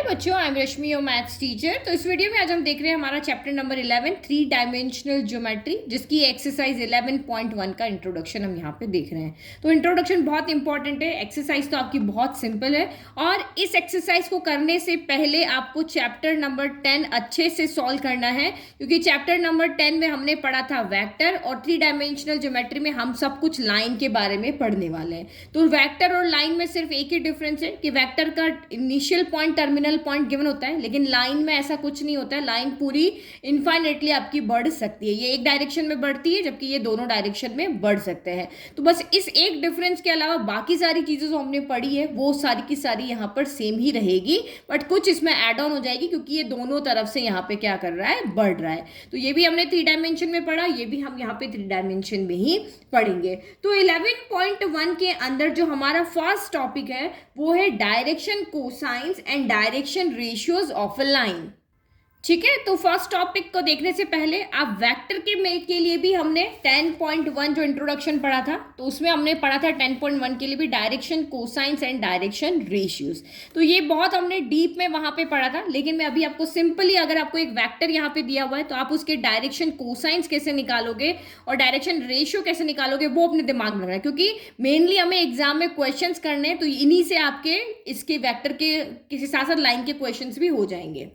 Hello बच्चों, I am Rashmi your maths teacher. तो इस वीडियो में आज हम देख रहे हैं हमारा chapter number 11 three dimensional geometry, जिसकी एक्सरसाइज 11.1 का इंट्रोडक्शन हम यहाँ पे देख रहे हैं। तो इंट्रोडक्शन बहुत इंपॉर्टेंट है। एक्सरसाइज तो आपकी बहुत सिंपल है और इस एक्सरसाइज को करने से पहले आपको चैप्टर नंबर 10 अच्छे से सॉल्व करना है, क्योंकि चैप्टर नंबर 10 में हमने पढ़ा था वेक्टर और थ्री डायमेंशनल ज्योमेट्री में हम सब कुछ लाइन के बारे में पढ़ने वाले हैं। तो वेक्टर और लाइन में सिर्फ एक ही डिफरेंस है कि वेक्टर का initial point terminal point given होता है, लेकिन लाइन में ऐसा कुछ नहीं होता है। लाइन पूरी इनफाइनेटली आपकी बढ़ सकती है। ये एक डायरेक्शन में बढ़ती है, जबकि ये दोनों डायरेक्शन में बढ़ सकते हैं। तो बस इस एक डिफरेंस के अलावा बाकी सारी चीजें जो हमने पढ़ी है वो सारी की सारी यहाँ पर सेम ही रहेगी, बट कुछ इसमें एड ऑन हो जाएगी, क्योंकि ये दोनों तरफ से यहाँ पे क्या कर रहा है, बढ़ रहा है। तो ये भी हमने थ्री डायमेंशन में पढ़ा, ये भी हम यहाँ पे थ्री डायमेंशन में ही पढ़ेंगे। तो 11.1 के अंदर जो हमारा फर्स्ट टॉपिक है वो है direction cosines and direction ratios of a line. ठीक है, तो फर्स्ट टॉपिक को देखने से पहले आप वेक्टर के लिए भी हमने 10.1 जो इंट्रोडक्शन पढ़ा था, तो उसमें हमने पढ़ा था 10.1 के लिए भी direction cosines and direction ratios. तो ये बहुत हमने डीप में वहां पे पढ़ा था, लेकिन मैं अभी आपको सिंपली, अगर आपको एक वेक्टर यहाँ पे दिया हुआ है तो आप उसके डायरेक्शन कोसाइंस कैसे निकालोगे और डायरेक्शन रेशियो कैसे निकालोगे वो अपने दिमाग में रखना है, क्योंकि मेनली हमें एग्जाम में क्वेश्चंस करने हैं। तो इन्हीं से आपके इसके वेक्टर के किसी साथ साथ लाइन के क्वेश्चंस भी हो जाएंगे।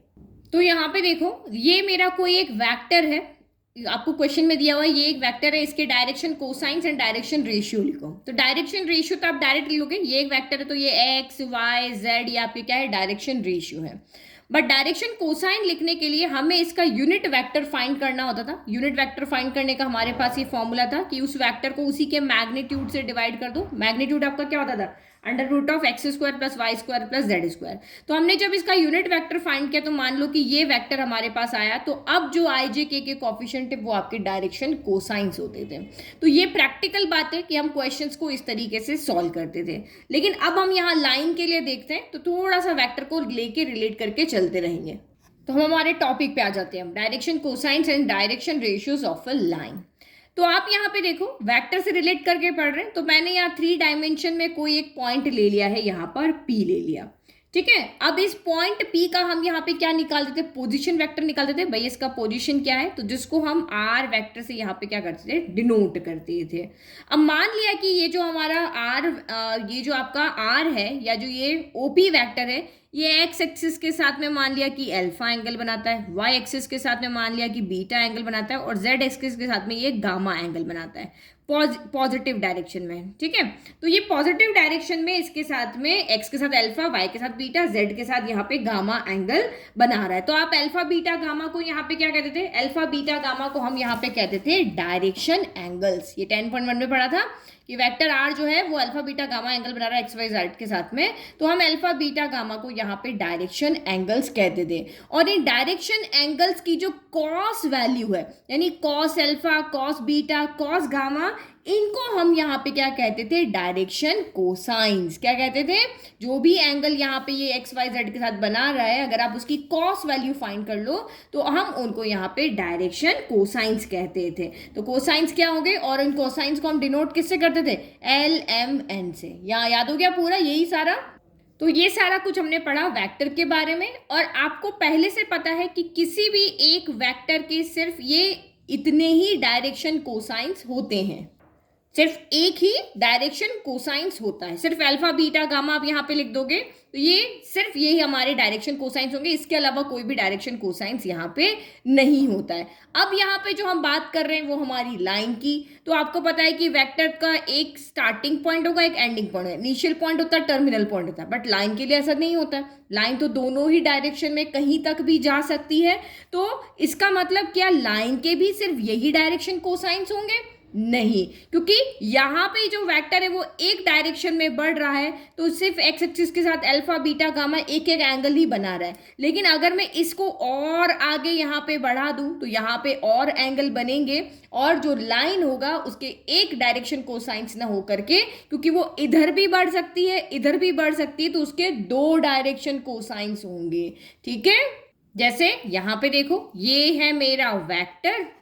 तो यहाँ पे देखो, ये मेरा कोई एक वेक्टर है, आपको क्वेश्चन में दिया हुआ है, ये एक वेक्टर है, इसके direction cosines and direction ratio लिखो। तो डायरेक्शन रेशियो तो आप डायरेक्ट लोगे, ये एक वेक्टर है तो ये एक्स वाई जेड, ये आपके क्या है, डायरेक्शन रेशियो है। बट डायरेक्शन कोसाइन लिखने के लिए हमें इसका यूनिट वेक्टर फाइंड करना होता था। यूनिट वेक्टर फाइंड करने का हमारे पास ये फॉर्मूला था कि उस वेक्टर को उसी के मैग्नीट्यूड से डिवाइड कर दो। मैग्नीट्यूड आपका क्या होता था, under root of x square plus y square plus z square. तो हमने जब इसका यूनिट वेक्टर फाइंड किया तो मान लो कि ये वेक्टर हमारे पास आया, तो अब जो आई जे के कोफिशिएंट है वो आपके डायरेक्शन कोसाइंस होते थे। तो ये प्रैक्टिकल बात है कि हम क्वेश्चंस को इस तरीके से सॉल्व करते थे। लेकिन अब हम यहाँ लाइन के लिए देखते हैं, तो थोड़ा सा वेक्टर को लेके रिलेट करके चलते रहेंगे। तो हम हमारे टॉपिक पे आ जाते हैं, direction cosines and direction ratios of a line. तो आप यहाँ पे देखो, वेक्टर से रिलेट करके पढ़ रहे हैं, तो मैंने यहाँ थ्री डायमेंशन में कोई एक पॉइंट ले लिया है, यहाँ पर P ले लिया। ठीक है, अब इस पॉइंट P का हम यहाँ पे क्या निकालते थे, पोजीशन वेक्टर निकालते थे। भाई इसका पोजीशन क्या है, तो जिसको हम R वेक्टर से यहाँ पे क्या करते थे, डिनोट करते थे। अब मान लिया कि ये जो हमारा ये जो आपका R है, या जो ये OP वेक्टर है, ये एक्स एक्सिस के साथ में मान लिया कि अल्फा एंगल बनाता है, वाई एक्सिस के साथ में मान लिया कि बीटा एंगल बनाता है, और जेड एक्सिस के साथ में ये गामा एंगल बनाता है पॉजिटिव डायरेक्शन में। ठीक है, तो ये पॉजिटिव डायरेक्शन में इसके साथ में एक्स के साथ अल्फा, वाई के साथ बीटा, जेड के साथ यहाँ पे गामा एंगल बना रहा है। तो आप अल्फा बीटा गामा को यहाँ पे क्या कहते थे, अल्फा बीटा गामा को हम यहाँ पे कहते थे डायरेक्शन एंगल्स। ये 10.1 में पढ़ा था कि वेक्टर आर जो है वो अल्फा बीटा गामा एंगल बना रहा है एक्स वाई जेड के साथ में, तो हम अल्फा बीटा गामा को यहाँ पे डायरेक्शन एंगल्स कहते थे। और इन डायरेक्शन एंगल्स की जो कॉस वैल्यू है, यानी cos alpha, cos beta, cos gamma, इनको हम यहाँ पे क्या कहते थे, डायरेक्शन कोसाइंस। क्या कहते थे, जो भी एंगल यहाँ पे ये एक्स वाई जेड के साथ बना रहा है, अगर आप उसकी कॉस वैल्यू फाइंड कर लो तो हम उनको यहाँ पे डायरेक्शन कोसाइंस कहते थे। तो कोसाइंस क्या हो गए, और इन कोसाइंस को हम डिनोट किससे करते थे, LMN से। यहाँ याद हो गया पूरा यही सारा। तो ये सारा कुछ हमने पढ़ा वेक्टर के बारे में, और आपको पहले से पता है कि किसी भी एक वेक्टर के सिर्फ ये इतने ही डायरेक्शन कोसाइंस होते हैं, सिर्फ एक ही डायरेक्शन कोसाइंस होता है। सिर्फ अल्फा बीटा गामा आप यहाँ पे लिख दोगे तो ये सिर्फ यही हमारे डायरेक्शन कोसाइंस होंगे, इसके अलावा कोई भी डायरेक्शन कोसाइंस यहाँ पे नहीं होता है। अब यहाँ पे जो हम बात कर रहे हैं वो हमारी लाइन की। तो आपको पता है कि वेक्टर का एक स्टार्टिंग पॉइंट होगा, एक एंडिंग पॉइंट है। इनिशियल पॉइंट होता है, टर्मिनल पॉइंट होता है, बट लाइन के लिए ऐसा नहीं होता है। लाइन तो दोनों ही डायरेक्शन में कहीं तक भी जा सकती है। तो इसका मतलब क्या लाइन के भी सिर्फ यही डायरेक्शन कोसाइंस होंगे? नहीं, क्योंकि यहाँ पे जो वेक्टर है वो एक डायरेक्शन में बढ़ रहा है, तो सिर्फ एक्स एक्सिस के साथ अल्फा बीटा गामा एक एक एंगल ही बना रहा है। लेकिन अगर मैं इसको और आगे यहाँ पे बढ़ा दूं तो यहाँ पे और एंगल बनेंगे, और जो लाइन होगा उसके एक डायरेक्शन कोसाइंस ना हो करके, क्योंकि वो इधर भी बढ़ सकती है इधर भी बढ़ सकती है, तो उसके दो डायरेक्शन कोसाइंस होंगे। ठीक है, जैसे यहाँ पे देखो, ये है मेरा वेक्टर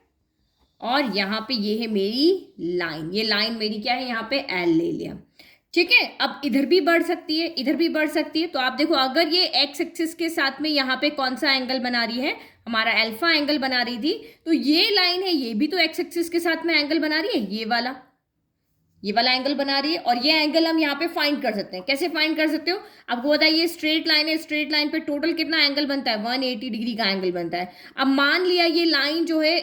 और यहाँ पे ये है मेरी लाइन। ये लाइन मेरी क्या है, यहाँ पे L ले लिया। ठीक है, अब इधर भी बढ़ सकती है, इधर भी बढ़ सकती है। तो आप देखो, अगर ये एक्स एक्सिस के साथ में यहाँ पे कौन सा एंगल बना रही है, हमारा अल्फा एंगल बना रही थी, तो ये लाइन है, ये भी तो एक्स एक्सिस के साथ में एंगल बना रही है, ये वाला एंगल बना रही है। और ये एंगल हम यहाँ पे फाइंड कर सकते हैं। कैसे फाइंड कर सकते हो? आपको बताइए, स्ट्रेट लाइन है, स्ट्रेट लाइन पे टोटल कितना एंगल बनता है? 180 डिग्री का एंगल बनता है। अब मान लिया ये लाइन जो है,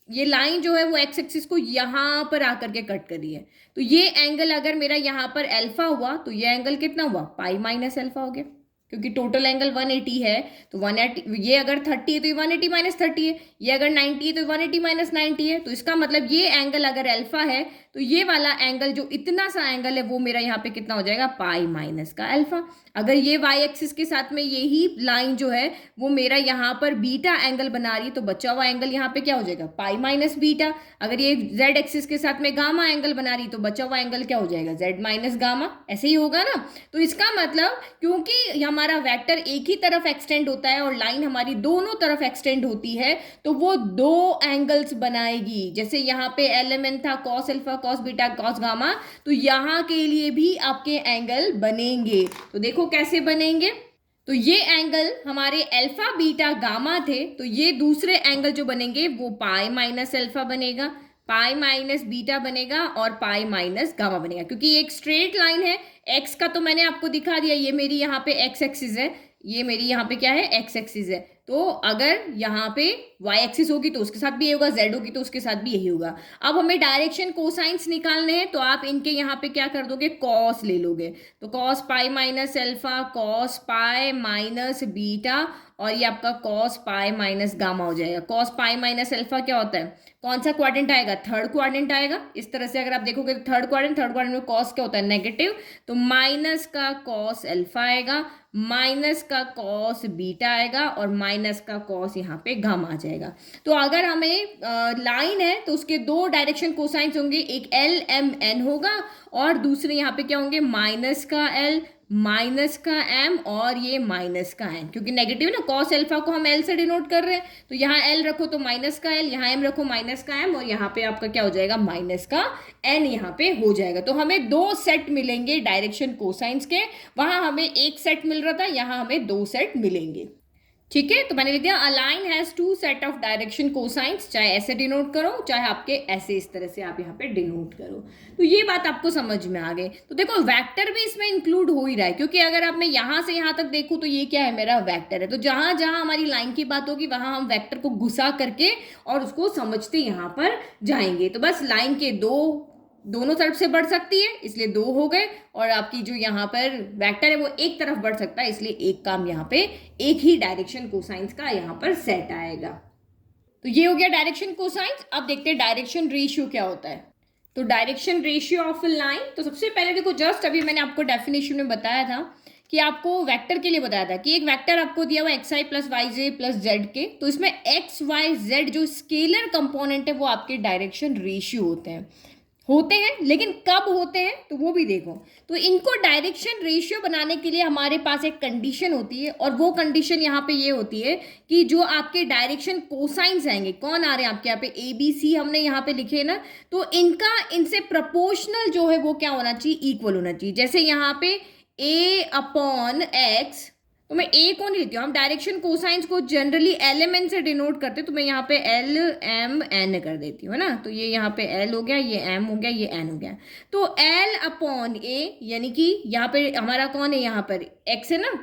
ये लाइन जो है वो एक्स एक्सिस को यहाँ पर आकर के कट कर रही है, तो ये एंगल अगर मेरा यहाँ पर अल्फा हुआ, तो ये एंगल कितना हुआ? पाई माइनस अल्फा हो गया, क्योंकि टोटल एंगल 180 है। तो 180, ये अगर 30 है तो ये 180 माइनस 30 है, ये अगर 90 है तो 180 माइनस 90 है। तो इसका मतलब ये एंगल अगर अल्फा है, तो ये वाला एंगल जो इतना सा एंगल है वो मेरा यहाँ पे कितना हो जाएगा? पाई माइनस का अल्फा। अगर ये वाई एक्सिस के साथ में यही लाइन जो है वो मेरा यहाँ पर बीटा एंगल बना रही है, तो बचा हुआ एंगल यहाँ पे क्या हो जाएगा? Pi minus beta. अगर ये जेड एक्सिस के साथ में गामा एंगल बना रही, तो बचा हुआ एंगल क्या हो जाएगा? Z minus gamma. ऐसे ही होगा ना। तो इसका मतलब, क्योंकि हमारा वेक्टर एक ही तरफ एक्सटेंड होता है और लाइन हमारी दोनों तरफ एक्सटेंड होती है, तो वो दो एंगल्स बनाएगी। जैसे यहाँ पे एलिमेंट था cos alpha, cos beta, cos gamma, तो यहाँ के लिए भी आपके एंगल बनेंगे। तो देखो कैसे बनेंगे। तो ये एंगल हमारे अल्फा बीटा गामा थे, तो ये दूसरे एंगल जो बनेंगे वो पाई माइनस अल्फा बनेगा, पाई माइनस बीटा बनेगा और पाई माइनस गामा बनेगा। क्योंकि एक स्ट्रेट लाइन है, एक्स का तो मैंने आपको दिखा दिया, ये मेरी यहाँ पे एक्स एक्सिस है, ये मेरी यहाँ पे क्या है? एक्स एक्सिस है। तो अगर यहाँ पे वाई एक्सिस होगी तो उसके साथ भी यही होगा, जेड होगी तो उसके साथ भी यही होगा। अब हमें डायरेक्शन कोसाइंस निकालने हैं, तो आप इनके यहाँ पे क्या कर दोगे? कॉस ले लोगे। तो cos pi minus alpha, cos pi minus beta, और ये आपका कॉस पाई माइनस गामा हो जाएगा। कॉस पाई माइनस अल्फा क्या होता है? कौन सा क्वाड्रेंट आएगा? थर्ड क्वाड्रेंट आएगा। इस तरह से अगर आप देखोगे तो थर्ड क्वाड्रेंट में कॉस क्या होता है? नेगेटिव। तो माइनस का कॉस अल्फा आएगा, माइनस का कॉस बीटा आएगा और माइनस का कॉस यहाँ पे गामा आ जाएगा। तो अगर हमें लाइन है तो उसके दो डायरेक्शन कोसाइंस होंगे, एक एल एम एन होगा और दूसरे यहाँ पे क्या होंगे? माइनस का एल, माइनस का एम और ये माइनस का एन। क्योंकि नेगेटिव ना, कॉस अल्फा को हम एल से डिनोट कर रहे हैं, तो यहाँ एल रखो तो माइनस का एल, यहाँ एम रखो माइनस का एम, और यहाँ पे आपका क्या हो जाएगा? माइनस का एन यहाँ पे हो जाएगा। तो हमें दो सेट मिलेंगे डायरेक्शन कोसाइंस के। वहां हमें एक सेट मिल रहा था, यहाँ हमें दो सेट मिलेंगे। ठीक है, तो मैंने लिख दिया a line has to set of direction cosines. चाहे ऐसे डिनोट करो, चाहे आपके ऐसे इस तरह से आप यहाँ पे डिनोट करो। तो ये बात आपको समझ में आ गई। तो देखो, वेक्टर भी इसमें इंक्लूड हो ही रहा है, क्योंकि अगर आप मैं यहाँ से यहाँ तक देखूँ तो ये क्या है? मेरा वेक्टर है। तो जहां जहां हमारी लाइन की बात होगी वहां हम वेक्टर को घुसा करके और उसको समझते यहाँ पर जाएंगे। तो बस लाइन के दोनों तरफ से बढ़ सकती है, इसलिए दो हो गए, और आपकी जो यहाँ पर वेक्टर है वो एक तरफ बढ़ सकता है, इसलिए एक काम यहाँ पे एक ही डायरेक्शन कोसाइंस का यहाँ पर सेट आएगा। तो ये हो गया डायरेक्शन कोसाइंस। अब देखते हैं डायरेक्शन रेशियो क्या होता है। तो direction ratio of a line, तो सबसे पहले देखो, जस्ट अभी मैंने आपको डेफिनेशन में बताया था कि आपको वेक्टर के लिए बताया था कि एक वेक्टर आपको दिया हुआ एक्स आई प्लस वाई जे प्लस जेड के, तो इसमें एक्स वाई जेड जो स्केलर कंपोनेंट है वो आपके डायरेक्शन रेशियो होते हैं। लेकिन कब होते हैं तो वो भी देखो। तो इनको डायरेक्शन रेशियो बनाने के लिए हमारे पास एक कंडीशन होती है, और वो कंडीशन यहाँ पे ये होती है कि जो आपके डायरेक्शन कोसाइंस आएंगे, कौन आ रहे हैं आपके यहाँ पे? ए बी सी हमने यहाँ पे लिखे ना, तो इनसे प्रोपोर्शनल जो है वो क्या होना चाहिए? इक्वल होना चाहिए। जैसे यहाँ पे ए अपॉन एक्स, तो मैं ए को नहीं लेती हूँ, हम डायरेक्शन कोसाइंस को जनरली एलिमेंट से डिनोट करते, तो मैं यहाँ पे एल एम एन कर देती हूँ, है ना। तो ये यहाँ पे एल हो गया, ये एम हो गया, ये एन हो गया। तो एल अपॉन ए, यानी कि यहाँ पे हमारा कौन है? यहाँ पर एक्स है ना,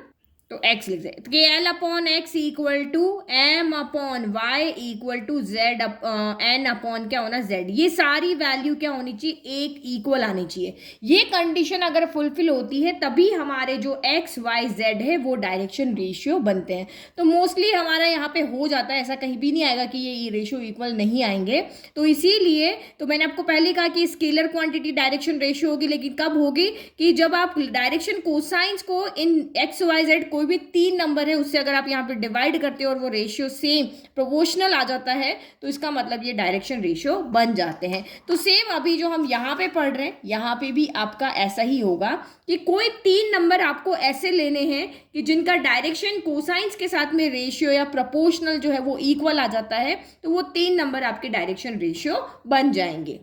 तो x लिख सकते, तो l upon x equal to m upon y equal to z n upon क्या होना? जेड। ये सारी वैल्यू क्या होनी चाहिए? एक इक्वल आनी चाहिए। ये कंडीशन अगर फुलफिल होती है तभी हमारे जो एक्स वाई जेड है वो डायरेक्शन रेशियो बनते हैं। तो मोस्टली हमारा यहाँ पे हो जाता है, ऐसा कहीं भी नहीं आएगा कि ये रेशियो इक्वल नहीं आएंगे। तो इसीलिए तो मैंने आपको पहले कहा कि स्केलर क्वांटिटी डायरेक्शन रेशियो होगी, लेकिन कब होगी? कि जब आप डायरेक्शन कोसाइंस को इन एक्स वाई जेड कोई भी तीन नंबर है उससे अगर आप यहाँ पे डिवाइड करते हो और वो रेशियो सेम प्रोपोर्शनल आ जाता है, तो इसका मतलब ये डायरेक्शन रेशियो बन जाते हैं। तो सेम अभी जो हम यहाँ पे पढ़ रहे हैं, यहाँ पे भी आपका ऐसा ही होगा कि कोई तीन नंबर आपको ऐसे लेने हैं कि जिनका डायरेक्शन कोसाइंस के साथ में रेशियो या प्रोपोर्शनल जो है वो इक्वल आ जाता है, तो वो तीन नंबर आपके डायरेक्शन रेशियो बन जाएंगे।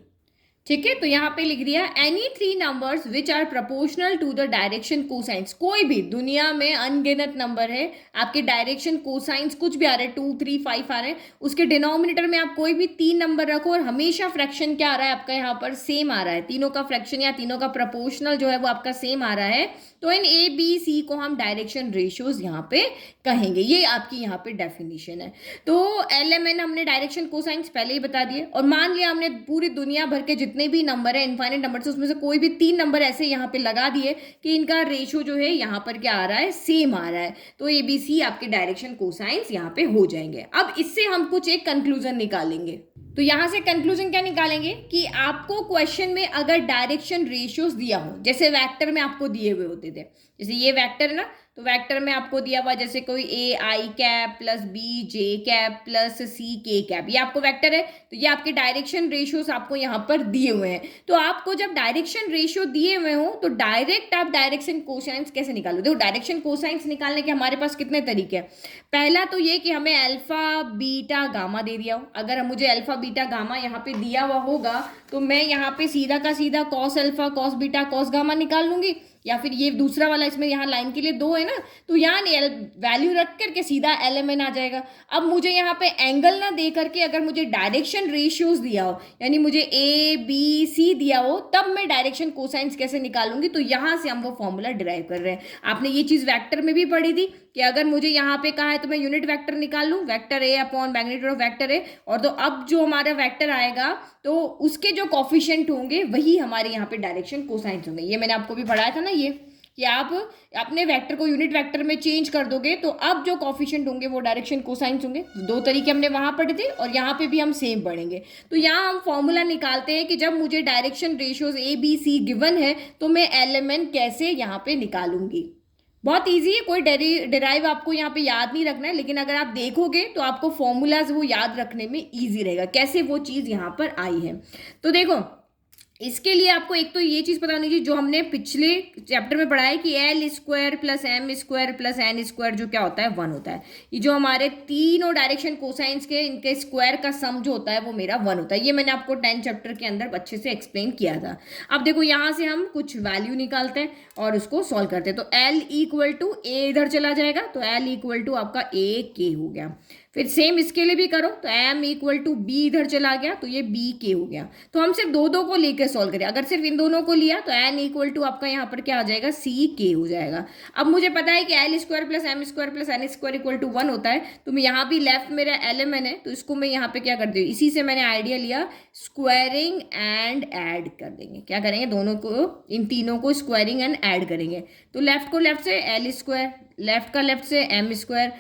ठीक है, तो यहाँ पे लिख दिया any three numbers which are proportional to the direction cosines. कोई भी दुनिया में अनगिनत नंबर है, आपके डायरेक्शन कोसाइंस कुछ भी आ रहे हैं, 2 3 5 आ रहे हैं, उसके डिनोमिनेटर में आप कोई भी 3 नंबर रखो और हमेशा फ्रैक्शन क्या आ रहा है आपका यहाँ पर सेम आ रहा है, तीनों का फ्रैक्शन या तीनों का प्रोपोर्शनल जो है वो आपका सेम आ रहा है, तो इन ए बी सी को हम डायरेक्शन रेशियोज यहाँ पे कहेंगे। ये आपकी यहाँ पे डेफिनेशन है। तो एल एम एन हमने डायरेक्शन कोसाइंस पहले ही बता दिए, और मान लिया हमने पूरी दुनिया भर के जितने भी नंबर है इनफाइनाइट नंबर से उसमें से कोई भी 3 नंबर ऐसे यहाँ पे लगा दिए कि इनका रेशियो जो है यहाँ पर क्या आ रहा है, सेम आ रहा है, तो ए बी सी आपके डायरेक्शन कोसाइंस यहाँ पे हो जाएंगे। अब इससे हम कुछ एक कंक्लूजन निकालेंगे। तो यहां से कंक्लूजन क्या निकालेंगे कि आपको क्वेश्चन में अगर डायरेक्शन रेशियोज दिया हो, जैसे वेक्टर में आपको दिए हुए होते थे, जैसे ये वेक्टर है ना, तो वेक्टर में आपको दिया हुआ जैसे कोई A I cap plus B J cap plus C K cap, ये आपको वेक्टर है, तो ये आपके डायरेक्शन रेशियोज आपको यहाँ पर दिए हुए हैं। तो आपको जब डायरेक्शन रेशियो दिए हुए हो तो डायरेक्ट आप डायरेक्शन कोसाइंस कैसे निकालो। देखो डायरेक्शन कोसाइंस निकालने के हमारे पास कितने तरीके हैं। पहला तो ये कि हमें अल्फा बीटा गामा दे दिया हो, अगर मुझे अल्फा बीटा गामा यहाँ पे दिया हुआ होगा तो मैं यहाँ पे सीधा का सीधा cos alpha cos beta cos gamma निकाल लूंगी, या फिर ये दूसरा वाला, इसमें यहाँ लाइन के लिए 2 है ना, तो यहाँ वैल्यू रख करके सीधा एल एम एन आ जाएगा। अब मुझे यहाँ पे एंगल ना दे करके अगर मुझे डायरेक्शन रेशियोज दिया हो, यानी मुझे ए बी सी दिया हो, तब मैं डायरेक्शन कोसाइंस कैसे निकालूंगी, तो यहाँ से हम वो फॉर्मूला डिराइव कर रहे हैं। आपने ये चीज वेक्टर में भी पढ़ी थी कि अगर मुझे यहाँ पे कहा है तो मैं यूनिट वेक्टर निकाल लूँ, vector A upon magnitude of vector A, और तो अब जो हमारा वेक्टर आएगा तो उसके जो कॉफिशिएंट होंगे वही हमारे यहाँ पे डायरेक्शन कोसाइंस होंगे। ये मैंने आपको भी पढ़ाया था ना, ये कि आप अपने वेक्टर को यूनिट वेक्टर में चेंज कर दोगे तो अब जो कॉफिशिएंट होंगे वो डायरेक्शन कोसाइंस होंगे। 2 तरीके हमने वहां पढ़े थे और यहाँ पे भी हम सेम पढ़ेंगे। तो यहाँ हम फॉर्मूला निकालते हैं कि जब मुझे direction ratios a b c given है तो मैं एल एम एन कैसे यहाँ पे निकालूंगी। बहुत इजी है, कोई डिराइव आपको यहाँ पे याद नहीं रखना है, लेकिन अगर आप देखोगे तो आपको फॉर्मूलाज वो याद रखने में इजी रहेगा कैसे वो चीज़ यहाँ पर आई है। तो देखो इसके लिए आपको एक तो ये चीज़ पता होनी चाहिए जो हमने पिछले चैप्टर में पढ़ा है कि l square plus m square plus n square जो क्या होता है 1 होता है। ये जो हमारे तीनों डायरेक्शन कोसाइंस के इनके स्क्वायर का सम जो होता है वो मेरा 1 होता है। ये मैंने आपको 10 चैप्टर के अंदर अच्छे से एक्सप्लेन किया था। अब देखो यहाँ से हम कुछ वैल्यू निकालते हैं और उसको सॉल्व करते हैं। तो एल इक्वल टू ए इधर चला जाएगा, तो एल इक्वल टू आपका ए के हो गया। फिर सेम इसके लिए भी करो तो एम इक्वल टू बी इधर चला गया, तो ये बी के हो गया। तो हम सिर्फ दो को लेकर सॉल्व करें, अगर सिर्फ इन दोनों को लिया तो एन इक्वल टू आपका यहाँ पर क्या आ जाएगा, सी के हो जाएगा। अब मुझे पता है कि l square plus m square plus n square equal to 1 होता है, तो मैं यहाँ भी लेफ्ट मेरा एल एम एन है तो इसको मैं यहाँ पे क्या कर दूँ, इसी से मैंने आइडिया लिया, स्क्वायरिंग एंड ऐड कर देंगे। क्या करेंगे, दोनों को, इन तीनों को स्क्वायरिंग एंड ऐड करेंगे। तो लेफ्ट को लेफ्ट से एल स्क्वायर, लेफ्ट का लेफ्ट से एम स्क्वायर,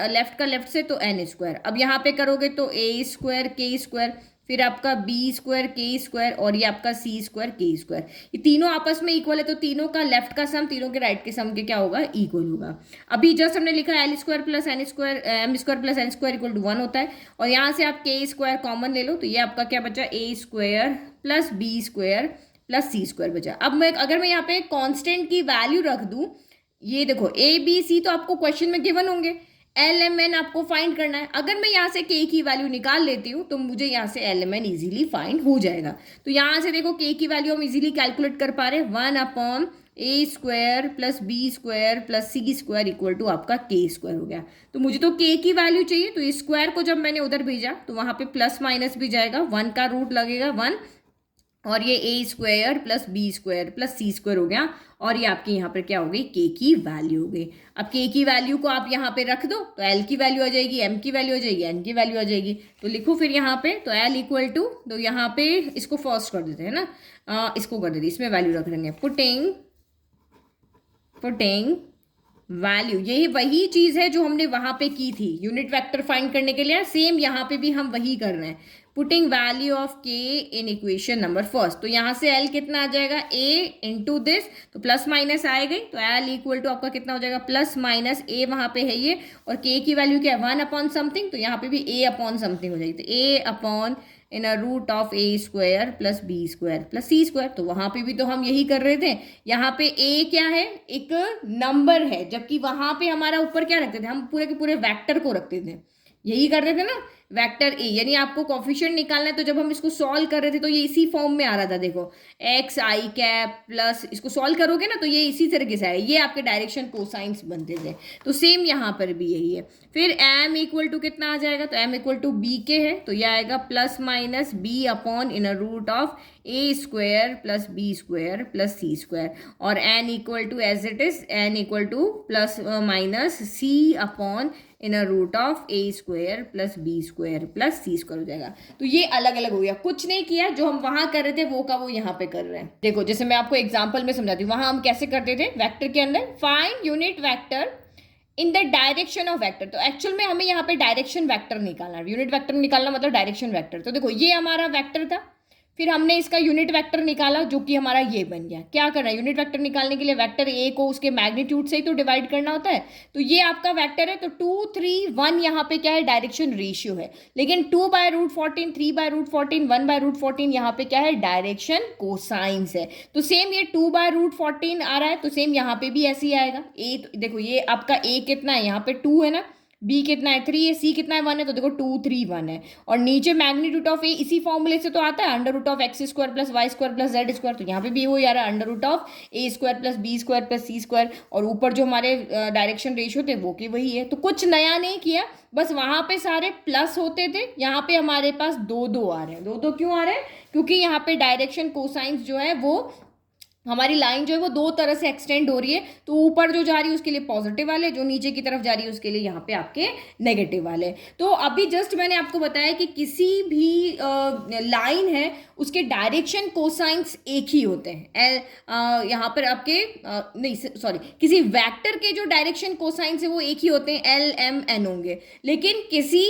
लेफ्ट का लेफ्ट से तो एन स्क्वायर। अब यहाँ पे करोगे तो ए स्क्वायर के स्क्वायर, फिर आपका बी स्क्वायर के स्क्वायर और ये आपका सी स्क्वायर के स्क्वायर। ये तीनों आपस में इक्वल है तो तीनों का लेफ्ट का सम तीनों के राइट के सम के क्या होगा, इक्वल होगा। अभी जस्ट हमने लिखा l square plus n square m square plus n square equal to 1 होता है, और यहाँ से आप के स्क्वायर कॉमन ले लो तो ये आपका क्या बचा, A square plus B square plus C square बचा। अब मैं अगर मैं यहाँ पे कांस्टेंट की वैल्यू रख दूं, ये देखो ए बी सी तो आपको क्वेश्चन में गिवन होंगे, एल एम एन आपको फाइंड करना है। अगर मैं यहाँ से के की वैल्यू निकाल लेती हूँ तो मुझे यहाँ से l m n easily find हो जाएगा। तो यहाँ से देखो के की वैल्यू हम इजीली कैलकुलेट कर पा रहे हैं, 1 upon a square plus B square plus C square equal to आपका के स्क्वायर हो गया। तो मुझे तो के की वैल्यू चाहिए, तो इस स्क्वायर को जब मैंने उधर भेजा तो वहाँ पे प्लस माइनस भी जाएगा, 1 का रूट लगेगा 1, और ये A square plus B square plus C square हो गया, और ये आपके यहाँ पर क्या हो गई, के की वैल्यू हो गई। अब के की वैल्यू को आप यहाँ पे रख दो तो एल की वैल्यू आ जाएगी, एम की वैल्यू आ जाएगी, एन की वैल्यू आ जाएगी। तो लिखो फिर यहाँ पे, तो एल इक्वल टू, तो यहाँ पे इसको फर्स्ट कर देते हैं ना, इसको कर देते, इसमें वैल्यू रख देंगे, पुटिंग वैल्यू। यही वही चीज़ है जो हमने वहाँ पे की थी यूनिट वेक्टर फाइंड करने के लिए, सेम यहाँ पे भी हम वही कर रहे हैं, पुटिंग वैल्यू ऑफ के इन इक्वेशन नंबर फर्स्ट। तो यहाँ से एल कितना आ जाएगा, ए इंटू दिस, तो प्लस माइनस आएगी, तो एल इक्वल टू आपका कितना हो जाएगा, प्लस माइनस ए वहाँ पे है ये, और के की वैल्यू क्या है 1 अपॉन समथिंग, तो यहाँ पे भी ए अपॉन समथिंग हो जाएगी, तो A upon in a root of A square plus B square plus C square. तो वहाँ पे भी तो हम यही कर रहे थे, यहाँ पे ए क्या है, एक नंबर है, जबकि वहाँ पे हमारा ऊपर क्या रखते थे, हम पूरे के पूरे वेक्टर को रखते थे, यही कर रहे थे ना, वेक्टर ए, यानी आपको कोफिशिएंट निकालना है। तो जब हम इसको सॉल्व कर रहे थे तो ये इसी फॉर्म में आ रहा था, देखो एक्स आई कैप प्लस, इसको सॉल्व करोगे ना तो ये इसी तरीके से आ रहा है, ये आपके डायरेक्शन कोसाइंस बनते थे। तो सेम यहाँ पर भी यही है। फिर एम इक्वल टू कितना आ जाएगा, तो एम इक्वल टू बी के है, तो यह आएगा plus minus B upon inner root of A square plus B square plus C square, और N equal to as it is N equal to plus minus C upon inner root of A square plus B square plus C square हो जाएगा। तो ये अलग अलग हो गया, कुछ नहीं किया, जो हम वहां कर रहे थे वो का वो यहाँ पे कर रहे हैं। देखो जैसे मैं आपको एग्जांपल में समझाती हूँ, वहां हम कैसे करते थे वेक्टर के अंदर, find unit vector in the direction of vector. तो एक्चुअल में हमें यहाँ पे डायरेक्शन वेक्टर निकालना है, यूनिट वेक्टर निकालना मतलब डायरेक्शन वेक्टर। तो देखो ये हमारा वेक्टर था, फिर हमने इसका यूनिट वेक्टर निकाला जो कि हमारा ये बन गया। क्या करना है, यूनिट वेक्टर निकालने के लिए वेक्टर ए को उसके मैग्नीट्यूड से ही तो डिवाइड करना होता है। तो ये आपका वेक्टर है, तो 2 3 1 यहाँ पे क्या है, डायरेक्शन रेशियो है। लेकिन 2/√14, 3/√14, 1/√14 यहाँ पे क्या है, डायरेक्शन कोसाइंस है। तो सेम ये 2/√14 आ रहा है, तो सेम यहाँ पे भी ऐसे ही आएगा। ए तो देखो ये आपका ए कितना है, यहाँ पे 2 है ना, बी कितना है 3 है, सी कितना है 1 है, तो देखो 2 3 1 है। और नीचे मैग्नीट्यूड ऑफ ए इसी फॉर्मूले से तो आता है, under root of x square plus y square plus z square. तो यहाँ पे भी वो यार under root of A square plus B square plus C square, और ऊपर जो हमारे डायरेक्शन रेशियो थे वो की वही है। तो कुछ नया नहीं किया, बस वहां पे सारे प्लस होते थे, यहाँ पे हमारे पास 2 2 आ रहे हैं। 2 2 क्यों आ रहे हैं, क्योंकि यहाँ पे डायरेक्शन कोसाइंस जो है वो हमारी लाइन जो है वो दो तरह से एक्सटेंड हो रही है। तो ऊपर जो जा रही है उसके लिए पॉजिटिव वाले, जो नीचे की तरफ जा रही है उसके लिए यहाँ पे आपके नेगेटिव वाले। तो अभी जस्ट मैंने आपको बताया कि किसी भी लाइन है उसके डायरेक्शन कोसाइंस एक ही होते हैं। यहाँ पर आपके नहीं सॉरी, किसी वेक्टर के जो डायरेक्शन कोसाइंस है वो एक ही होते हैं, एल एम एन होंगे। लेकिन किसी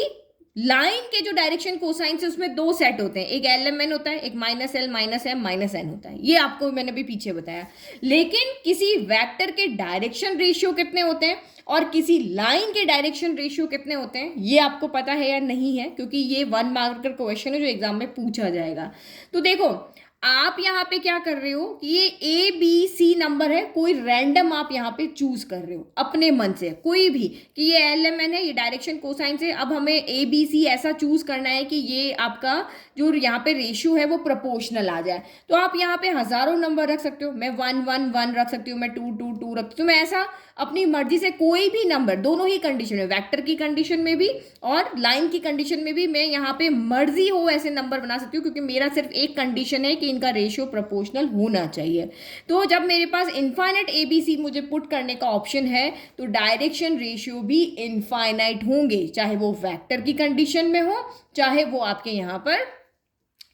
लाइन के जो डायरेक्शन कोसाइंस है उसमें 2 सेट होते हैं, एक एल एम एन होता है, एक minus l minus m minus n होता है। ये आपको मैंने भी पीछे बताया। लेकिन किसी वेक्टर के डायरेक्शन रेशियो कितने होते हैं और किसी लाइन के डायरेक्शन रेशियो कितने होते हैं, ये आपको पता है या नहीं है, क्योंकि ये 1 मार्क का क्वेश्चन है जो एग्जाम में पूछा जाएगा। तो देखो आप यहाँ पे क्या कर रहे हो कि ये ए बी सी नंबर है, कोई रैंडम आप यहाँ पे चूज कर रहे हो अपने मन से, कोई भी, कि ये एल एम एन है, ये डायरेक्शन कोसाइन से। अब हमें ए बी सी ऐसा चूज करना है कि ये आपका जो यहाँ पे रेशियो है वो प्रोपोर्शनल आ जाए। तो आप यहाँ पे हजारों नंबर रख सकते हो, मैं 1 1 1 रख सकती हूँ, मैं 2 2 2 रख सकती हूँ, मैं ऐसा अपनी मर्जी से कोई भी नंबर, दोनों ही कंडीशन में, वेक्टर की कंडीशन में भी और लाइन की कंडीशन में भी मैं यहाँ पे मर्जी हो ऐसे नंबर बना सकती हूँ, क्योंकि मेरा सिर्फ एक कंडीशन है कि इनका रेशियो प्रोपोर्शनल होना चाहिए। तो जब मेरे पास इनफाइनाइट एबीसी मुझे पुट करने का ऑप्शन है तो डायरेक्शन रेशियो भी इनफाइनाइट होंगे, चाहे वो वेक्टर की कंडीशन में हो, चाहे वो आपके यहाँ पर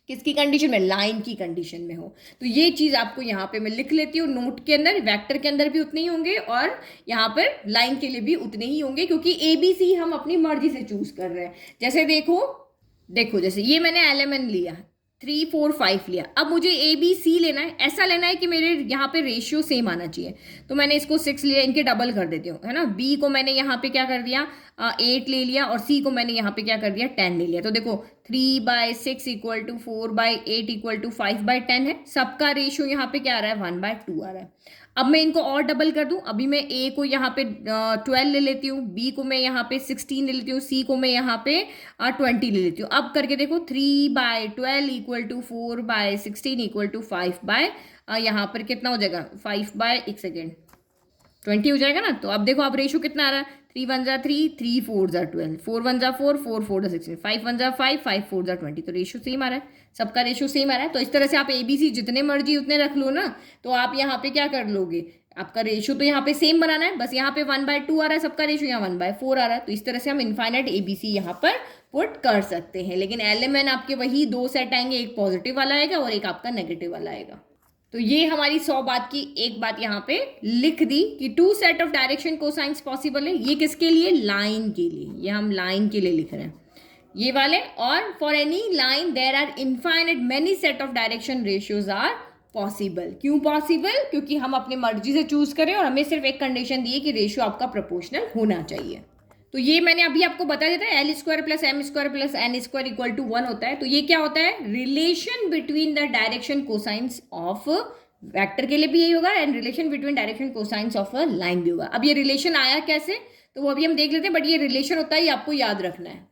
किसकी कंडीशन में, लाइन की कंडीशन में हो। तो ये चीज आपको यहाँ पे मैं लिख लेती हूँ नोट के अंदर, वेक्टर के अंदर भी उतने ही होंगे और यहाँ पर लाइन के लिए भी उतने ही होंगे, क्योंकि एबीसी हम अपनी मर्जी से चूज कर रहे हैं। जैसे देखो जैसे ये मैंने एलिमेंट लिया 3 4 5 लिया, अब मुझे ए बी सी लेना है, ऐसा लेना है कि मेरे यहाँ पे रेशियो सेम आना चाहिए। तो मैंने इसको 6 लिया, इनके डबल कर देती हूँ, है ना। बी को मैंने यहाँ पे क्या कर दिया 8 ले लिया, और सी को मैंने यहाँ पे क्या कर दिया 10 ले लिया। तो देखो 3/6 इक्वल टू 4/8 इक्वल टू 5/10 है। सबका रेशियो यहाँ पे क्या आ रहा है 1/2 आ रहा है। अब मैं इनको और डबल कर दूं, अभी मैं ए को यहाँ पे 12 ले लेती हूँ, बी को मैं यहाँ पे 16 ले लेती हूँ, सी को मैं यहाँ पे 20 ले लेती हूँ। अब करके देखो 3/12 इक्वल टू 4/16 इक्वल टू 5 यहाँ पर कितना हो जाएगा 20 हो जाएगा ना। तो अब देखो आप रेशियो कितना आ रहा है 3 1 जा 3 3 4 जा 12 4 1 जा 4 4 4 जा 16 5 1 जा 5 5 4 जा 20। तो रेशियो सेम आ रहा है, सबका रेशियो सेम आ रहा है। तो इस तरह से आप एबीसी जितने मर्जी उतने रख लो ना, तो आप यहाँ पे क्या कर लोगे, आपका रेशियो तो यहाँ पे सेम बनाना है, बस यहाँ पे 1/2 आ रहा है सबका रेशियो, यहाँ 1/4 आ रहा है। तो इस तरह से हम इनफाइनाइट एबीसी यहाँ पर पुट कर सकते हैं। लेकिन एलिमेंट आपके वही 2 सेट आएंगे, एक पॉजिटिव वाला आएगा और एक आपका नेगेटिव वाला आएगा। तो ये हमारी 100 बात की एक बात यहाँ पे लिख दी कि 2 set of direction cosines possible है। ये किसके लिए, लाइन के लिए, ये हम लाइन के लिए लिख रहे हैं ये वाले। और for any line there are infinite many set of direction ratios are possible. क्यों पॉसिबल, क्योंकि हम अपनी मर्जी से चूज करें और हमें सिर्फ एक कंडीशन दी है कि रेशियो आपका प्रोपोर्शनल होना चाहिए। तो ये मैंने अभी आपको बता दिया था, l square plus m square plus n square equal to 1 होता है। तो ये क्या होता है, relation between the direction cosines of vector के लिए भी यही होगा, and relation between direction cosines of a line भी होगा। अब ये रिलेशन आया कैसे, तो वो अभी हम देख लेते हैं, बट ये रिलेशन होता है, ये आपको याद रखना है।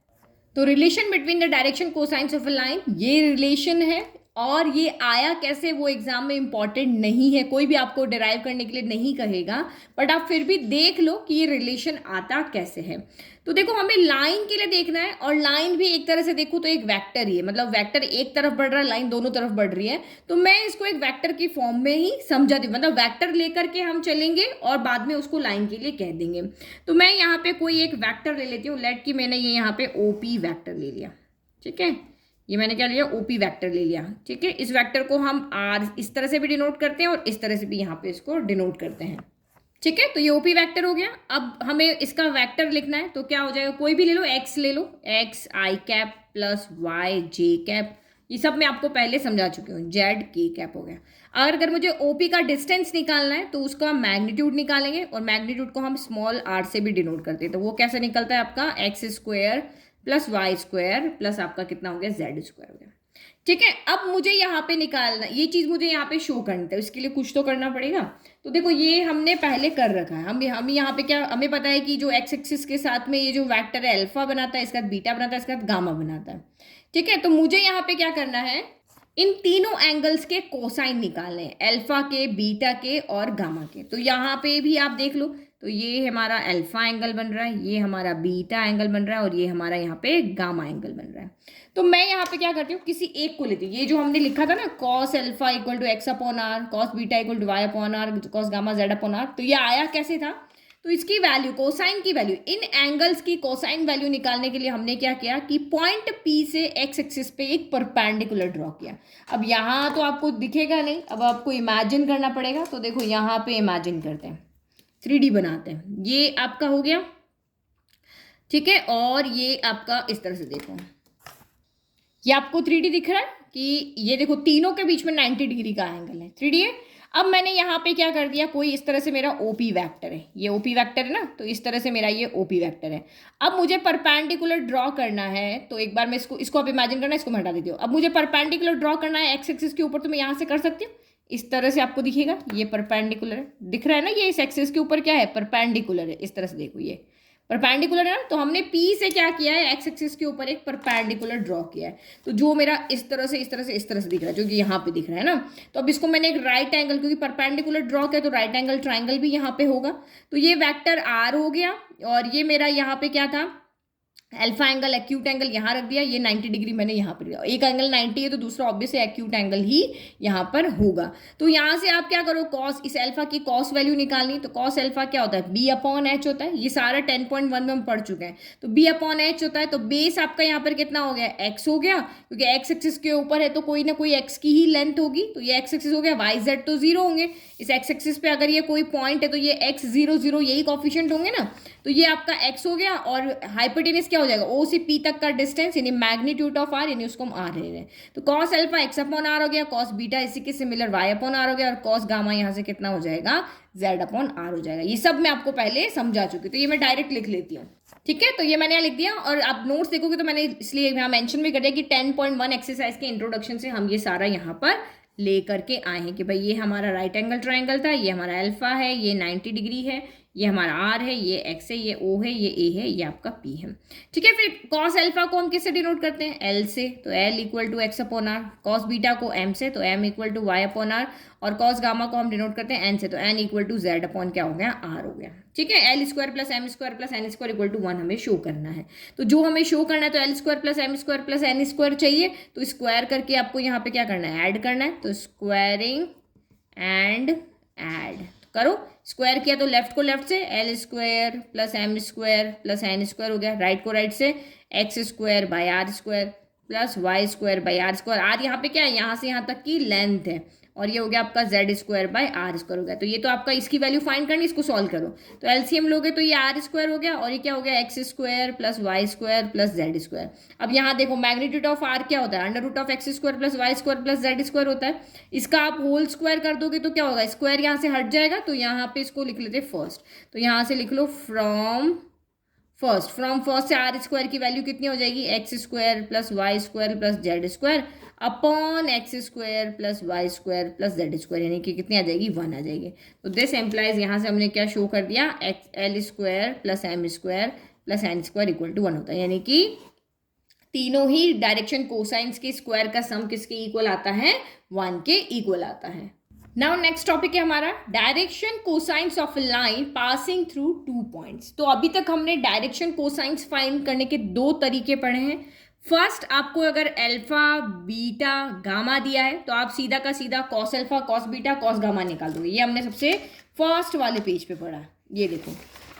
तो relation between the direction cosines of a line, ये रिलेशन है। और ये आया कैसे वो एग्जाम में इंपॉर्टेंट नहीं है, कोई भी आपको डिराइव करने के लिए नहीं कहेगा, बट आप फिर भी देख लो कि ये रिलेशन आता कैसे है। तो देखो हमें लाइन के लिए देखना है, और लाइन भी एक तरह से देखो तो एक वेक्टर ही है, मतलब वेक्टर एक तरफ बढ़ रहा है, लाइन दोनों तरफ बढ़ रही है। तो मैं इसको एक वेक्टर की फॉर्म में ही समझाती हूँ, मतलब वेक्टर लेकर के हम चलेंगे और बाद में उसको लाइन के लिए कह देंगे। तो मैं यहाँ पे कोई एक वेक्टर ले लेती हूँ, लेट कि मैंने ये यहाँ पे ओपी वेक्टर ले लिया, ठीक है। ये मैंने क्या लिया, ओपी वेक्टर ले लिया, ठीक है। इस वेक्टर को हम आर इस तरह से भी डिनोट करते हैं और इस तरह से भी यहाँ पे इसको डिनोट करते हैं, ठीक है। तो ये ओपी वेक्टर हो गया। अब हमें इसका वेक्टर लिखना है, तो क्या हो जाएगा, कोई भी ले लो, एक्स ले लो, एक्स आई कैप प्लस वाई जे कैप, ये सब मैं आपको पहले समझा चुकी हूँ, जेड के कैप हो गया। अगर मुझे ओपी का डिस्टेंस निकालना है तो उसका मैग्नीट्यूड निकालेंगे, और मैग्नीट्यूड को हम स्मॉल आर से भी डिनोट करते हैं। तो वो कैसे निकलता है आपका, x square plus y square plus आपका कितना हो गया, जेड स्क्वायर हो गया, ठीक है। अब मुझे यहाँ पे निकालना, ये चीज़ मुझे यहाँ पे शो करना है, इसके लिए कुछ तो करना पड़ेगा। तो देखो ये हमने पहले कर रखा है, हम यहाँ पे क्या, हमें पता है कि जो एक्स एक्सिस के साथ में ये जो वेक्टर है अल्फा बनाता है, इसके बाद बीटा बनाता है, इसके बाद गामा बनाता है, ठीक है। तो मुझे यहाँ पे क्या करना है, इन तीनों एंगल्स के कोसाइन निकालने हैं, अल्फा के, बीटा के और गामा के। तो यहाँ पे भी आप देख लो, तो ये हमारा अल्फा एंगल बन रहा है, ये हमारा बीटा एंगल बन रहा है, और ये हमारा यहाँ पे गामा एंगल बन रहा है। तो मैं यहाँ पे क्या करती हूँ, किसी एक को लेती हूँ, ये जो हमने लिखा था ना, cos alpha equal to x upon r, cos beta equal to y upon r, cos gamma z upon r, तो ये आया कैसे था। तो इसकी वैल्यू, कोसाइन की वैल्यू, इन एंगल्स की कोसाइन वैल्यू निकालने के लिए हमने क्या किया कि पॉइंट पी से एक्स एक्सिस पे एक परपेंडिकुलर ड्रॉ किया। अब यहाँ तो आपको दिखेगा नहीं, अब आपको इमेजिन करना पड़ेगा। तो देखो यहाँ पे इमेजिन करते हैं, 3D बनाते हैं, ये आपका हो गया, ठीक है। और ये आपका इस तरह से देखो, ये आपको 3D दिख रहा है कि ये देखो तीनों के बीच में 90 डिग्री का एंगल है, 3D है। अब मैंने यहाँ पे क्या कर दिया, कोई इस तरह से मेरा ओपी वेक्टर है, ये ओपी वेक्टर है ना, तो इस तरह से मेरा ये ओपी वेक्टर है। अब मुझे परपेंडिकुलर ड्रॉ करना है, तो एक बार मैं इसको आप इमेजिन करना, इसको मैं हटा देती हूँ। अब मुझे परपेंडिकुलर ड्रॉ करना है एक्स एक्सिस के ऊपर, तो मैं यहाँ से कर सकती हूँ, इस तरह से आपको दिखेगा, ये परपेंडिकुलर है, दिख रहा है ना, ये इस एक्सिस के ऊपर क्या है, परपेंडिकुलर है, इस तरह से देखो ये परपेंडिकुलर है ना। तो हमने P से क्या किया है, एक्स एक्सिस के ऊपर एक परपेंडिकुलर ड्रॉ किया है, तो जो मेरा इस तरह से इस तरह से इस तरह से दिख रहा है, जो कि यहाँ पे दिख रहा है ना। तो अब इसको मैंने एक राइट एंगल, क्योंकि परपेंडिकुलर ड्रॉ किया तो राइट एंगल ट्राइंगल भी यहाँ पे होगा। तो ये वेक्टर R हो गया, और ये मेरा यहाँ पे क्या था, अल्फा एंगल, एक्यूट एंगल यहाँ रख दिया, ये 90 डिग्री मैंने यहाँ पर दिया, एक एंगल 90 है तो दूसरा ऑब्वियसली एक्यूट एंगल ही यहाँ पर होगा। तो यहाँ से आप क्या करो, कॉस, इस अल्फा की कॉस वैल्यू निकालनी, तो कॉस अल्फा क्या होता है, बी अपॉन एच होता है, ये सारा 10.1 में हम पढ़ चुके हैं। तो बी अपॉन एच होता है, तो बेस आपका यहाँ पर कितना हो गया, एक्स हो गया, क्योंकि एक्स एक्सिस के ऊपर है तो कोई ना कोई एक्स की ही लेंथ होगी, तो ये एक्स एक्सिस हो गया, वाई जेड तो जीरो होंगे। इस एक्स एक्सिस पे अगर ये कोई पॉइंट है तो ये एक्स 0 0 यही कॉफिशिएंट होंगे ना, तो ये आपका एक्स हो गया। और हाइपोटेनस क्या हो जाएगा, ओ से पी तक का डिस्टेंस, यानी मैग्नीट्यूड ऑफ आर, यानी उसको हम आर ले रहे हैं। तो cos alpha x upon r हो गया, कॉस बीटा इसी के सिमिलर वाई अपॉन आर हो गया, और कॉस गामा यहाँ से कितना हो जाएगा, जेड अपॉन आर हो जाएगा। ये सब मैं आपको पहले समझा चुकी, तो ये मैं डायरेक्ट लिख लेती हूँ, ठीक है। तो ये मैंने यहाँ लिख दिया, और आप नोट्स देखोगे तो मैंने इसलिए यहाँ मेंशन भी कर दिया कि 10.1 एक्सरसाइज के इंट्रोडक्शन से हम ये सारा यहाँ पर ले करके आए हैं कि भाई ये हमारा राइट एंगल ट्राइंगल था, ये हमारा अल्फा है, ये 90 डिग्री है, ये हमारा आर है, ये एक्स है, ये ओ है, ये ए है, ये आपका पी है, ठीक है। फिर कॉस अल्फा को हम किससे डिनोट करते हैं, एल से, तो l equal to x upon r. Cos beta को एम से, तो m equal to y upon r. और कॉस गामा को हम डिनोट करते हैं एन से, तो n equal to z upon क्या हो गया, आर हो गया, ठीक है। L square plus m square plus n square equal to 1 हमें शो करना है। तो जो हमें शो करना है, तो l square plus m square plus n square चाहिए, तो स्क्वायर करके आपको यहाँ पे क्या करना है, ऐड करना है। तो स्क्वायरिंग एंड ऐड करो, स्क्वायर किया तो लेफ्ट को लेफ्ट से l square plus m square plus n square हो गया, राइट को राइट से x square by r square plus y square by r square. R यहाँ पे क्या है, यहाँ से यहाँ तक की लेंथ है, और ये हो गया आपका z square by r square हो गया। तो ये तो आपका इसकी वैल्यू फाइंड करनी, इसको सॉल्व करो। तो एलसीएम लोगे तो ये आर स्क्वायर हो गया, और ये क्या हो गया, x square plus y square plus z square. अब यहाँ देखो मैग्नीट्यूड ऑफ आर क्या होता है, under root of x square plus y square plus z square होता है। इसका आप होल स्क्वायर कर दोगे तो क्या होगा, स्क्वायर यहाँ से हट जाएगा, तो यहाँ पे इसको लिख लेते फर्स्ट। तो यहाँ से लिख लो फ्रॉम फर्स्ट से आर स्क्वायर की वैल्यू कितनी हो जाएगी, x square plus y square plus z square upon x square plus y square plus z square, यानी कि कितनी आ जाएगी, 1 आ जाएगी। तो दिस एम्प्लाइज, यहाँ से हमने क्या शो कर दिया, x l square plus m square plus n square equal to 1 होता है, यानी कि तीनों ही डायरेक्शन कोसाइंस के स्क्वायर का सम किसके इक्वल आता है, 1 के इक्वल आता है। नाउ नेक्स्ट टॉपिक है हमारा direction cosines of a line passing through 2 points. तो अभी तक हमने डायरेक्शन कोसाइंस फाइंड करने के 2 तरीके पढ़े हैं। फर्स्ट, आपको अगर अल्फा बीटा गामा दिया है तो आप सीधा का सीधा cos alpha cos beta cos gamma निकाल दोगे। ये हमने सबसे फर्स्ट वाले पेज पे पढ़ा। ये देखो,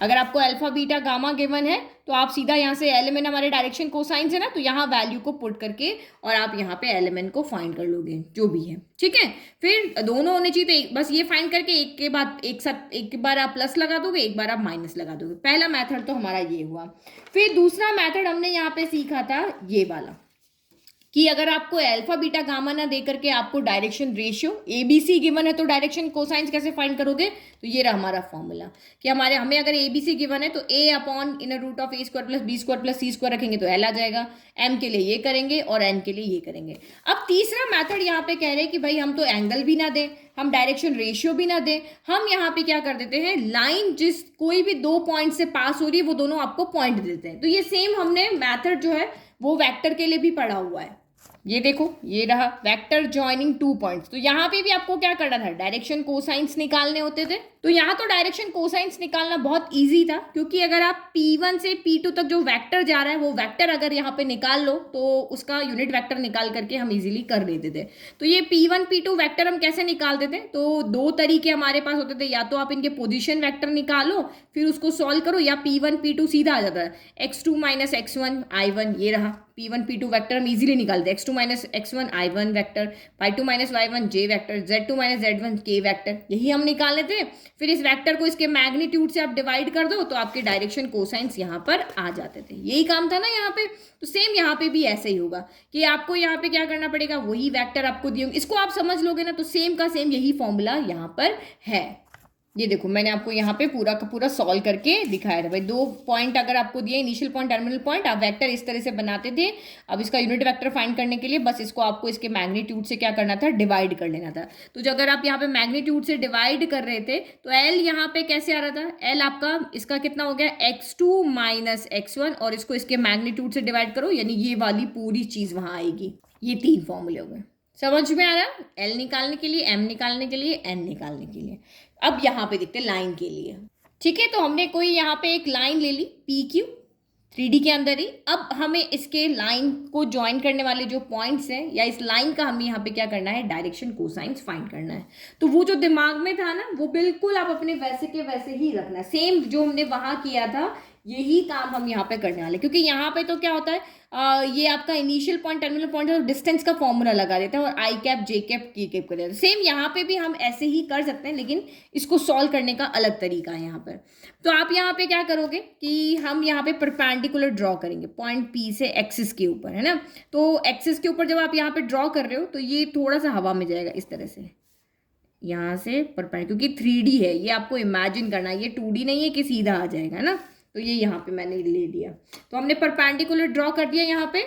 अगर आपको अल्फा बीटा गामा गिवन है तो आप सीधा यहाँ से एलिमेंट, हमारे डायरेक्शन कोसाइंस है ना, तो यहाँ वैल्यू को पुट करके और आप यहाँ पे एलिमेंट को फाइंड कर लोगे जो भी है, ठीक है। फिर दोनों होने चाहिए, तो बस ये फाइंड करके एक के बाद एक बार आप प्लस लगा दोगे, एक बार आप माइनस लगा दोगे। पहला मेथड तो हमारा ये हुआ। फिर दूसरा मेथड हमने यहाँ पे सीखा था ये वाला, कि अगर आपको अल्फा बीटा गामा ना दे करके आपको डायरेक्शन रेशियो एबीसी गिवन है तो डायरेक्शन कोसाइंस कैसे फाइंड करोगे। तो ये रहा हमारा फॉर्मूला कि हमें अगर एबीसी गिवन है तो A upon inner root of A square plus B square plus C square रखेंगे तो एल आ जाएगा। एम के लिए ये करेंगे और एन के लिए ये करेंगे। अब तीसरा मेथड यहाँ पे कह रहे हैं कि भाई हम तो एंगल भी ना दें, हम डायरेक्शन रेशियो भी ना दें, हम यहाँ पे क्या कर देते हैं, लाइन जिस कोई भी 2 पॉइंट से पास हो रही है वो दोनों आपको पॉइंट देते हैं। तो ये सेम हमने मेथड जो है वो वेक्टर के लिए भी पढ़ा हुआ है। ये देखो, ये रहा वेक्टर जॉइनिंग 2 पॉइंट्स। तो यहाँ पे भी आपको क्या करना था, डायरेक्शन कोसाइंस निकालने होते थे। तो यहाँ तो डायरेक्शन कोसाइंस निकालना बहुत इजी था, क्योंकि अगर आप P1 से P2 तक जो वेक्टर जा रहा है वो वेक्टर अगर यहाँ पे निकाल लो तो उसका यूनिट वेक्टर निकाल करके हम इजीली कर लेते थे। तो ये P1 P2 वेक्टर हम कैसे निकालते थे, तो 2 तरीके हमारे पास होते थे। या तो आप इनके पोजीशन वेक्टर निकालो फिर उसको सॉल्व करो, या P1 P2 सीधा आ जाता है x2 माइनस x1 I1। ये रहा P1 P2 वेक्टर हम इजीली निकालते हैं। x2 minus x1 I1 vector, y2 minus y1 j vector, z2 minus z1 k vector, यही हम निकाल लेते हैं। फिर इस वेक्टर को इसके मैग्नीट्यूड से आप डिवाइड कर दो तो आपके डायरेक्शन कोसाइंस यहाँ पर आ जाते थे। यही काम था ना यहाँ पे। तो सेम यहाँ पे भी ऐसे ही होगा कि आपको यहाँ पे क्या करना पड़ेगा, वही वेक्टर आपको दिए होंगे, इसको आप समझ लोगे ना तो सेम का सेम यही फॉर्मूला यहाँ पर है। ये देखो, मैंने आपको यहाँ पे पूरा का पूरा सॉल्व करके दिखाया था। भाई 2 पॉइंट अगर आपको दिए, इनिशियल पॉइंट टर्मिनल पॉइंट, आप वेक्टर इस तरह से बनाते थे। अब इसका यूनिट वेक्टर फाइंड करने के लिए बस इसको आपको इसके मैग्नीट्यूड से क्या करना था, डिवाइड कर लेना था। तो जो अगर आप यहाँ पे मैग्नीट्यूड से डिवाइड कर रहे थे तो एल यहाँ पे कैसे आ रहा था, एल आपका इसका कितना हो गया, x2 माइनस x1, और इसको इसके मैग्नीट्यूड से डिवाइड करो, यानी ये वाली पूरी चीज वहां आएगी। ये 3 फॉर्मूले हो गए। समझ में आ रहा, एल निकालने के लिए, एम निकालने के लिए, एन निकालने के लिए। अब यहाँ पे देखते हैं लाइन के लिए, ठीक है। तो हमने कोई यहाँ पे एक लाइन ले ली पी क्यू 3D के अंदर ही। अब हमें इसके लाइन को ज्वाइन करने वाले जो पॉइंट्स हैं या इस लाइन का हमें यहाँ पे क्या करना है, डायरेक्शन कोसाइंस फाइंड करना है। तो वो जो दिमाग में था ना वो बिल्कुल आप अपने वैसे के वैसे ही रखना, सेम जो हमने वहां किया था यही काम हम यहाँ पे करने वाले। क्योंकि यहाँ पे तो क्या होता है, ये आपका इनिशियल पॉइंट टर्मिनल पॉइंट है, डिस्टेंस का फॉर्मूला लगा देता है और आई कैप जे कैप की कैप कर देता है। सेम यहाँ पे भी हम ऐसे ही कर सकते हैं, लेकिन इसको सॉल्व करने का अलग तरीका है यहाँ पर। तो आप यहाँ पे क्या करोगे कि हम यहाँ पे परपेंडिकुलर ड्रॉ करेंगे पॉइंट पी से एक्सिस के ऊपर, है ना। तो एक्सिस के ऊपर जब आप यहाँ पे ड्रॉ कर रहे हो तो ये थोड़ा सा हवा में जाएगा इस तरह से, यहाँ से परपेंडिकुलर, क्योंकि 3D है, ये आपको इमेजिन करना है, ये 2D नहीं है कि सीधा आ जाएगा, है ना। तो ये यहाँ पे मैंने ले लिया, तो हमने परपेंडिकुलर ड्रॉ कर दिया यहाँ पे,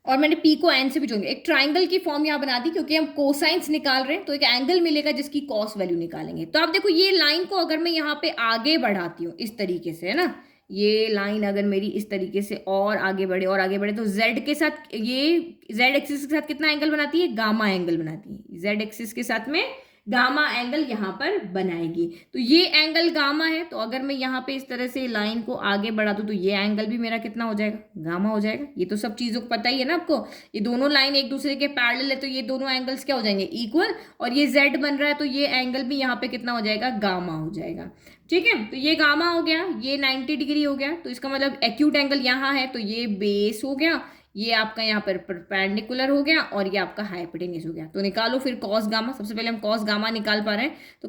और मैंने पी को एन से भी जोड़ेंगे। एक ट्राइंगल की फॉर्म यहाँ बना दी, क्योंकि हम कोसाइंस निकाल रहे हैं तो एक एंगल मिलेगा जिसकी कॉस वैल्यू निकालेंगे। तो आप देखो ये लाइन को अगर मैं यहाँ पे आगे बढ़ाती हूँ इस तरीके से, है ना, ये लाइन अगर मेरी इस तरीके से और आगे बढ़े तो z के साथ, ये z एक्सिस के साथ कितना एंगल बनाती है, गामा एंगल बनाती है। z एक्सिस के साथ में गामा एंगल यहाँ पर बनाएगी। तो ये एंगल गामा है, तो अगर मैं यहाँ पे इस तरह से लाइन को आगे बढ़ा दूँ तो ये एंगल भी मेरा कितना हो जाएगा, गामा हो जाएगा। ये तो सब चीज़ों को पता ही है ना आपको। ये दोनों लाइन एक दूसरे के पैरेलल है तो ये दोनों एंगल्स क्या हो जाएंगे, इक्वल। और ये z बन रहा है तो ये एंगल भी यहाँ पे कितना हो जाएगा, गामा हो जाएगा। ठीक है, तो ये गामा हो गया, ये 90 डिग्री हो गया। तो इसका मतलब एक्यूट एंगल यहाँ है तो ये बेस हो गया, ये आपका यहाँ पर परपेंडिकुलर हो गया, और ये आपका हाइपोटेन्यूज हो गया। तो निकालो फिर कॉस गामा। सबसे पहले हम कॉस गामा निकाल पा रहे हैं। तो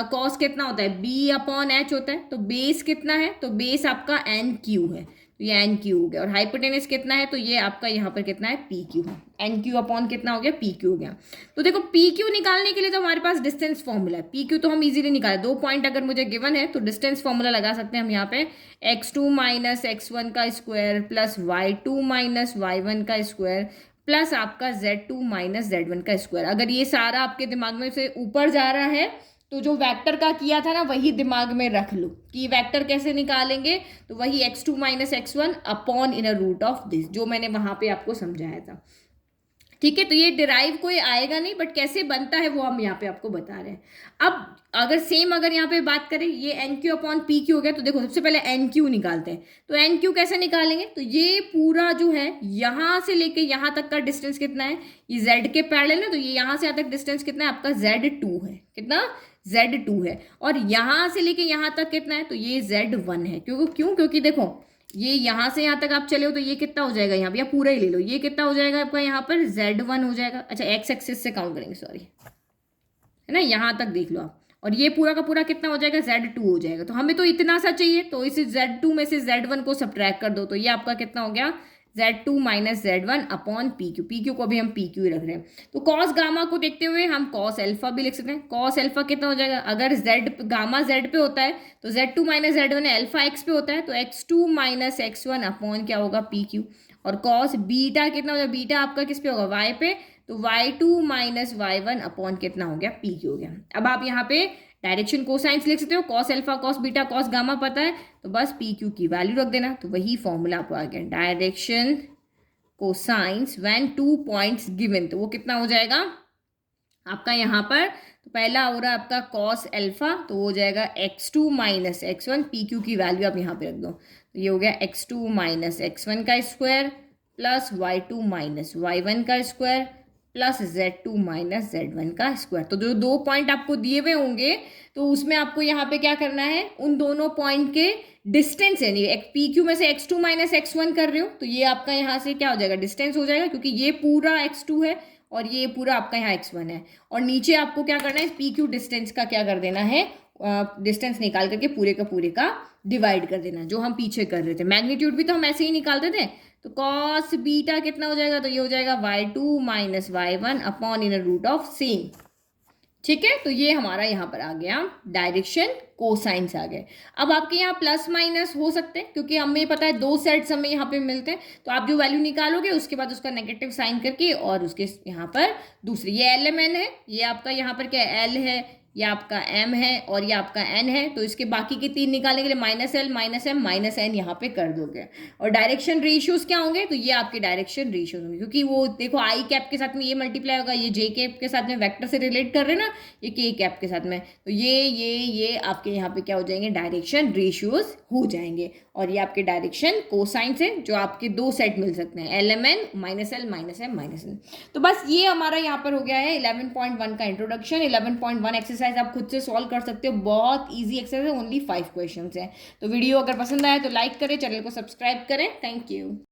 कॉस कितना होता है, बी अपॉन एच होता है। तो बेस कितना है, तो बेस आपका एन क्यू है, तो ये एन क्यू हो गया। और हाइपोटेन्यूज कितना है, तो ये आपका यहाँ पर कितना है, पी क्यू है। एन क्यू अपॉन कितना हो गया, पी क्यू हो गया। तो देखो पी क्यू निकालने के लिए तो हमारे पास डिस्टेंस फॉर्मूला है। पी क्यू तो हम इजीली निकाले, 2 पॉइंट अगर मुझे गिवन है तो डिस्टेंस फॉर्मूला लगा सकते हैं हम यहाँ पे, x2 माइनस x1 का square plus y2 minus y1 का स्क्वायर प्लस आपका z2 माइनस z1 का स्क्वायर। अगर ये सारा आपके दिमाग में से ऊपर जा रहा है तो जो वेक्टर का किया था ना वही दिमाग में रख लो कि वेक्टर कैसे निकालेंगे, तो वही x2 minus x1 upon in root of this, जो मैंने वहां पे आपको समझाया था। ठीक है, तो ये डिराइव कोई आएगा नहीं, बट कैसे बनता है वो हम यहाँ पे आपको बता रहे हैं। अब अगर सेम अगर यहाँ पे बात करें, ये n q upon p q हो गया, तो देखो सबसे पहले एन क्यू निकालते हैं। तो एन क्यू कैसे निकालेंगे, तो ये पूरा जो है यहाँ से लेके यहाँ तक का डिस्टेंस कितना है, ये जेड के पैरेलल है, तो ये यहाँ से यहाँ तक डिस्टेंस कितना है आपका Z2 है, कितना Z2 है। और यहाँ से लेके यहाँ तक कितना है, तो ये Z1 है। क्योंकि देखो ये यहाँ से यहाँ तक आप चले हो तो ये कितना हो जाएगा, यहाँ पे या पूरा ही ले लो, ये कितना हो जाएगा आपका यहाँ पर Z1 हो जाएगा। अच्छा एक्स एक्सिस से काउंट करेंगे, सॉरी, है ना, यहाँ तक देख लो आप। और ये पूरा का पूरा कितना हो जाएगा, Z2 हो जाएगा। तो हमें तो इतना सा चाहिए, तो इस Z2 में से Z1 को सब्ट्रैक्ट कर दो, तो ये आपका कितना हो गया, Z2 minus Z1 upon PQ। PQ को भी हम PQ ही रख रहे हैं। तो कॉस गामा को देखते हुए हम कॉस अल्फा भी लिख सकते हैं। कॉस अल्फा कितना हो जाएगा, अगर गामा Z पे होता है तो Z2 माइनस Z1 है, अल्फा X पे होता है तो X2 माइनस X1 अपॉन क्या होगा, PQ। और कॉस बीटा कितना हो जाएगा, बीटा आपका किस पे होगा, Y पे, तो Y2 माइनस Y1 अपॉन कितना हो गया, PQ हो गया। अब आप यहाँ पे डायरेक्शन कोसाइंस लिख सकते हो, cos alpha cos beta cos gamma पता है तो बस पी क्यू की वैल्यू रख देना, तो वही फॉर्मूला आपको आ गया। Direction cosines when 2 points given, तो वो कितना हो जाएगा आपका यहाँ पर, तो पहला हो रहा है आपका कॉस अल्फा, तो हो जाएगा x2 minus x1, P Q की वैल्यू आप यहाँ पे रख दो, तो ये हो गया x2 माइनस x1 का square plus y2 minus y1 का square plus Z2 minus Z1 का स्क्वायर। तो जो 2 पॉइंट आपको दिए हुए होंगे तो उसमें आपको यहाँ पे क्या करना है, उन दोनों पॉइंट के डिस्टेंस है, नहीं पी क्यू में से x2 माइनस x1 कर रहे हो तो ये आपका यहाँ से क्या हो जाएगा, डिस्टेंस हो जाएगा, क्योंकि ये पूरा x2 है और ये पूरा आपका यहाँ x1 है। और नीचे आपको क्या करना है, पी क्यू डिस्टेंस का क्या कर देना है, डिस्टेंस निकाल करके पूरे का डिवाइड कर देना, जो हम पीछे कर रहे थे। मैग्नीट्यूड भी तो हम ऐसे ही निकालते थे। तो कॉस बीटा कितना हो जाएगा, तो ये हो जाएगा y2 minus y1 upon in root of same. ठीक है, तो ये हमारा यहाँ पर आ गया डायरेक्शन कोसाइंस आ गए। अब आपके यहाँ प्लस माइनस हो सकते हैं, क्योंकि हमें पता है 2 सेट्स हमें यहाँ पे मिलते हैं, तो आप जो वैल्यू निकालोगे उसके बाद उसका नेगेटिव साइन करके और उसके यहाँ पर दूसरी, ये LMN है, ये आपका यहाँ पर क्या L है, ये आपका M है और ये आपका N है, तो इसके बाकी के 3 निकालने के लिए minus L minus M minus N यहाँ पे कर दोगे। और डायरेक्शन रेशियोज क्या होंगे, तो ये आपके डायरेक्शन रेशियोज होंगे, क्योंकि वो देखो आई कैप के साथ में ये मल्टीप्लाई होगा, ये जे कैप के साथ में वेक्टर से रिलेट कर रहे हैं ना, ये के कैप के साथ में, तो ये आपके यहाँ पे क्या हो जाएंगे, डायरेक्शन रेशियोज हो जाएंगे। और ये आपके डायरेक्शन कोसाइन से जो आपके 2 सेट मिल सकते हैं, LMN minus L minus M minus N। तो बस ये हमारा यहाँ पर हो गया है 11.1 का इंट्रोडक्शन। 11.1 एक्सरसाइज आप खुद से सॉल्व कर सकते हो, बहुत इजी एक्सरसाइज है, ओनली 5 क्वेश्चन है। तो वीडियो अगर पसंद आए तो लाइक करें, चैनल को सब्सक्राइब करें। Thank you.